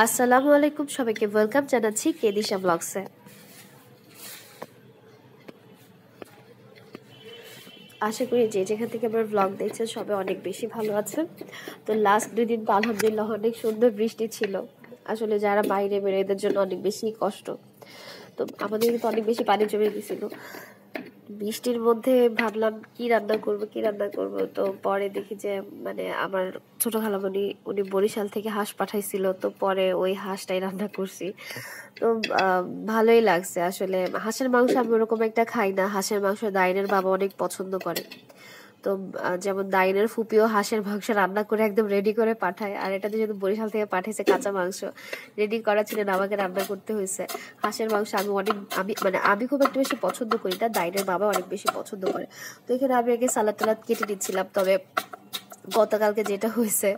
আসসালামু আলাইকুম, সবাইকে ওয়েলকাম জানাচ্ছি কেদিশা ব্লগসে। আশা করি যে যেখান থেকে আমার ব্লগ দেখছেন সবাই অনেক বেশি ভালো আছেন। তো লাস্ট 2 দিন তো আলহামদুলিল্লাহ অনেক সুন্দর বৃষ্টি ছিল। আসলে যারা বাইরে বেরোয় এদের জন্য অনেক বেশি কষ্ট। তো আমাদের কিন্তু অনেক বেশি পানি জমে গেছিল। বৃষ্টির মধ্যে ভাবলাম কি রান্না করব। তো পরে দেখি যে আমার ছোট খালামণি উনি বরিশাল থেকে হাঁস পাঠাইছিল, তো পরে ওই হাঁসটাই রান্না করছি। তো ভালোই লাগছে। আসলে হাঁসের মাংস আমি ওরকম একটা খাই না। হাঁসের মাংস দাইনের বাবা অনেক পছন্দ করে। তো যেমন দাইনের ফুপিও হাঁসের মাংস রান্না করে একদম রেডি করে পাঠায়, আর এটা যেহেতু বরিশাল থেকে পাঠাইছে কাঁচা মাংস রেডি করা ছিল না, আমাকে রান্না করতে হয়েছে। হাঁসের মাংস আমি খুব একটা বেশি পছন্দ করি না, দাইনের বাবা অনেক বেশি পছন্দ করে। তো এখানে আমি আগে সালাদ টালাদ কেটে নিচ্ছিলাম। তবে গতকালকে যেটা হয়েছে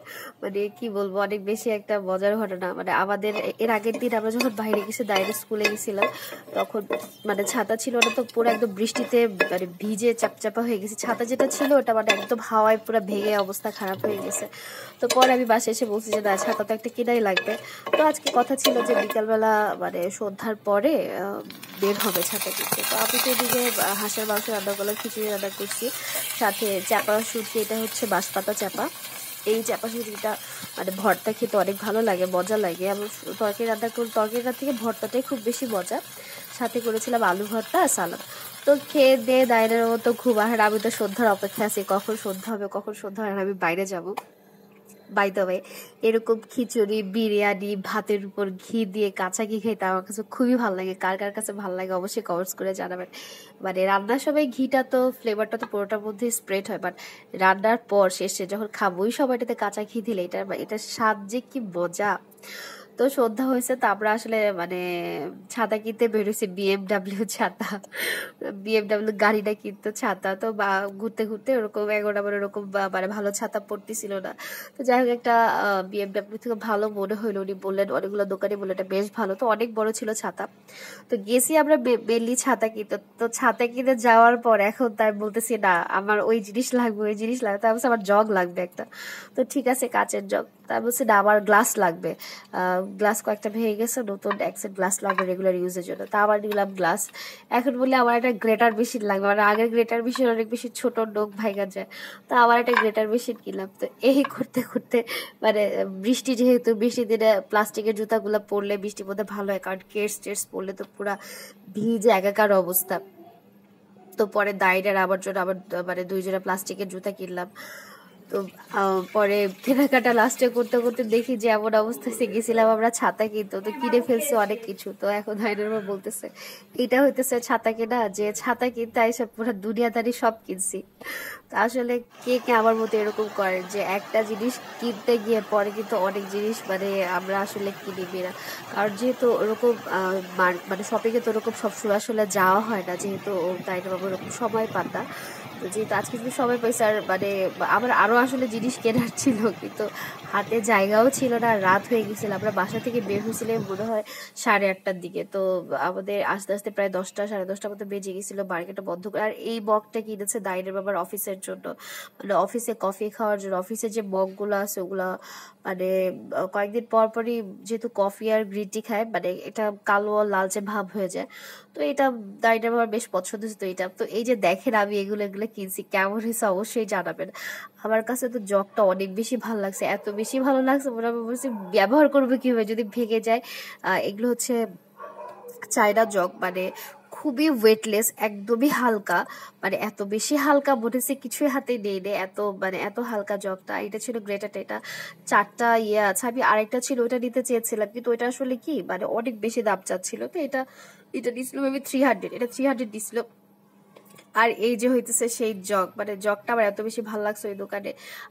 কি বলবো, অনেক বেশি একটা মজার ঘটনা। আমাদের এর আগের দিন আমরা যখন বাইরে গেছি, দাইরে স্কুলে গেছিলাম, তখন ছাতা ছিল না, তো পুরো একদম বৃষ্টিতে ভিজে চাপচাপা হয়ে গেছে। ছাতা যেটা ছিল ওটা একদম হাওয়ায় পুরো ভেঙে অবস্থা খারাপ হয়ে গেছে। তো পরে আমি বাসায় এসে বলছি যে না, ছাতা তো একটা কেনাই লাগবে। তো আজকে কথা ছিল যে বিকালবেলা সন্ধ্যার পরে বের হবে ছাতা কিনতে। তো আমি তো এদিকে হাঁসের মাংস রান্না করলাম, খিচুড়ি রান্না করছি, সাথে চাপা শুটকি, এটা হচ্ছে বাঁশপাতা চাপা। এই চাপা শুটকিটা ভর্তা খেতে অনেক ভালো লাগে, মজা লাগে। এবং তরকারি রান্নার থেকে ভর্তাটাই খুব বেশি মজা। সাথে করেছিলাম আলু ভর্তা আর সালাদ। তো খেয়ে দিয়ে দায়ের মতো খুব আর আমি তো সন্ধ্যার অপেক্ষা আছি, কখন সন্ধ্যা হবে কখন সন্ধ্যা হবে, আমি বাইরে যাব। বাই দ্য ওয়ে, এরকম খিচুড়ি, বিরিয়ানি, ভাতের উপর ঘি দিয়ে কাঁচা ঘি খেতে আমার কাছে খুবই ভালো লাগে। কার কার কাছে ভালো লাগে অবশ্যই কমেন্টস করে জানাবেন। রান্নার সময় ঘিটা তো ফ্লেভারটা তো পুরোটার মধ্যে স্প্রেড হয়, বাট রান্নার পর শেষে যখন খাবো ওই সময়টাতে কাঁচা ঘি দিলে এটা স্বাদ যে কি মজা। তো সন্ধ্যা হয়েছে, তো আমরা আসলে ছাতা কিনতে বেরোছি, বিএমডাব্লিউ ছাতা। বিএমডাব্লিউ গাড়িটা কিনতো ছাতা। তো ঘুরতে ঘুরতে ওরকম এখন আমার ওরকম ভালো ছাতা পড়তেছিল না। তো যাই হোক, একটা বিএমডাব্লিউ থেকে ভালো মনে হইলো। উনি বললেন, অনেকগুলো দোকানে বললেন এটা বেশ ভালো। তো অনেক বড় ছিল ছাতা। তো গেছি আমরা মেনলি ছাতা কিনতে। তো ছাতা কিনে যাওয়ার পর এখন তাই বলতেছি না, আমার ওই জিনিস লাগবে, ওই জিনিস লাগবে। তাই বলছে আমার জগ লাগবে একটা। তো ঠিক আছে, কাচের জগ। তাই বলছে না, আমার গ্লাস লাগবে। গ্লাস কয়েকটা ভেঙে গেছে, নতুন এক সেট গ্লাস লাগবে রেগুলার ইউজের জন্য। তা আবার নিলাম গ্লাস। এখন বললে আমার একটা গ্রেটার মেশিন লাগবে। আগের গ্রেটার মেশিন অনেক বেশি ছোট, নখ ভাইগা যায়। তো আমার একটা গ্রেটার মেশিন কিনলাম। তো এই করতে করতে বৃষ্টি, যেহেতু বৃষ্টির দিনে প্লাস্টিকের জুতাগুলো পরলে বৃষ্টির মধ্যে ভালো হয়, কারণ কেটস টেটস পরলে তো পুরা ভিজে একাকার অবস্থা। তো পরে দাইডার আবার জন্য আবার 2 জোড়া প্লাস্টিকের জুতা কিনলাম। তো পরে কেনাকাটা লাস্টে করতে করতে দেখি যে এমন অবস্থা হয়েছে, গেছিলাম আমরা ছাতা কিনতে, তো কিনে ফেলছে অনেক কিছু। তো এখন হাইনের বলতেছে এটা হইতেছে ছাতা কেনা, যে ছাতা কিনতে আইসা পুরো দুনিয়াদারি সব কিনছি। তো আসলে কে কে আমার মতো এরকম করে যে একটা জিনিস কিনতে গিয়ে পরে কিন্তু অনেক জিনিস আমরা আসলে কিনি না। কারণ যেহেতু ওরকম শপিং এ তো ওরকম সবসময় আসলে যাওয়া হয় না, যেহেতু তাই না, ওরকম সময় পান না। তো যেহেতু আজকে যদি সময় পাইছে, আর আমার আরো আসলে জিনিস কেনার ছিল, কিন্তু হাতে জায়গাও ছিল না, রাত হয়ে গেছিল। আমরা বাসা থেকে বের হয়েছিলাম মনে হয় 8:30টার দিকে। তো আমাদের আস্তে আস্তে প্রায় 10টা 10:30টার মতো বেজে গেছিল মার্কেটটা বন্ধ করে। আর এই মগটা কিনেছে দাইনের বাবার অফিসের জন্য, অফিসে কফি খাওয়ার জন্য। অফিসে যে মগ গুলো আছে ওগুলা কয়েকদিন পর পরই যেহেতু কফি আর গ্রিন টি খায়, এটা কালো লালচে ভাব হয়ে যায়। তো এটা দাইটা আমার বেশ পছন্দ হয়েছে। তো এটা তো এই যে দেখেন আমি এগুলো এগুলো কিনছি, কেমন হয়েছে অবশ্যই জানাবেন। আমার কাছে তো জগটা অনেক বেশি ভালো লাগছে, এত বেশি ভালো লাগছে মনে আমি বলছি ব্যবহার করবো কিভাবে যদি ভেঙে যায়। এগুলো হচ্ছে চায়না জগ, খুবই ওয়েটলেস, একদমই হালকা। এত বেশি হালকা মনে হচ্ছে কিছুই হাতে নেই নে, এত এত হালকা জগটা। এটা ছিল গ্রেটারটা, এটা 4টা ইয়ে আছে। আমি আরেকটা ছিল ওটা নিতে চেয়েছিলাম, কিন্তু ওটা আসলে কি অনেক বেশি দাম চাচ্ছিল। তো এটা এটা দিছিল মেবি 300, এটা 300 দিছিল। আর এই যে হইতেছে সেই জগ, জগটা আমার এত বেশি ভালো লাগছে ওই দোকানে।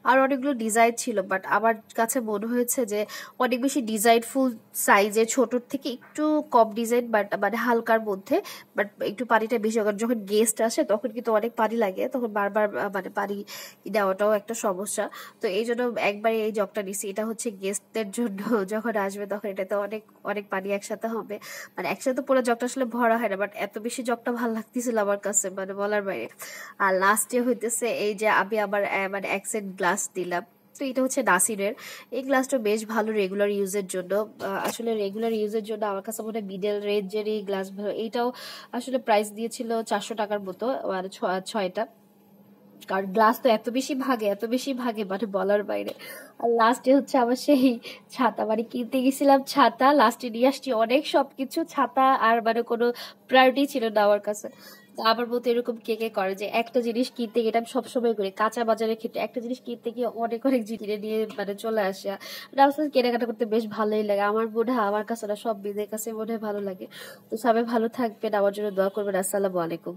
আর অনেকগুলো ডিজাইন ছিল, বাট আমার কাছে মনে হয়েছে যে অনেক বেশি ডিজাইনফুল সাইজে, ছোটর থেকে একটু কম ডিজাইন, বাট হালকার মধ্যে, বাট একটু পানিটা বেশি। যখন গেস্ট আসে তখন কিন্তু অনেক পানি লাগে, তখন বারবার পানি দেওয়াটাও একটা সমস্যা। তো এই জন্য একবারে এই জগটা নিছি। এটা হচ্ছে গেস্টদের জন্য, যখন আসবে তখন এটাতে অনেক অনেক পানি একসাথে হবে। একসাথে পুরো জগটা আসলে ভরা হয় না, বাট এত বেশি জগটা ভালো লাগতেছিল আমার কাছে, বলার বাইরে। আর লাস্টে হইতেছে এই যে আমি আবার এক সেট গ্লাস দিলাম। তো এটা হচ্ছে নাসিরের। এই গ্লাসটা বেশ ভালো রেগুলার ইউজের জন্য। আসলে রেগুলার ইউজের জন্য আমার কাছে মনে হয় মিডল রেঞ্জের এই গ্লাস ভালো। এইটাও আসলে প্রাইস দিয়েছিল 400 টাকার মতো, মানে 6টা। কারণ গ্লাস তো এত বেশি ভাগে মানে বলার বাইরে। আর লাস্টে হচ্ছে আমার সেই ছাতা, মানে কিনতে গেছিলাম ছাতা, লাস্টে নিয়ে আসছি অনেক সবকিছু, ছাতা আর মানে কোনো প্রায়োরিটি ছিল না আমার কাছে। তো আমার মতো এরকম কে কে করে যে একটা জিনিস কিনতে গিয়ে, এটা আমি সবসময় করি কাঁচা বাজারের ক্ষেত্রে, একটা জিনিস কিনতে গিয়ে অনেক অনেক জিনিস কিনে নিয়ে মানে চলে আসে। রাস্তায় কেনাকাটা করতে বেশ ভালোই লাগে আমার মনে হয়, আমার কাছে না, সব মেয়েদের কাছে মনে হয় ভালো লাগে। তো সবাই ভালো থাকবেন, আমার জন্য দোয়া করবেন। আসসালামু আলাইকুম।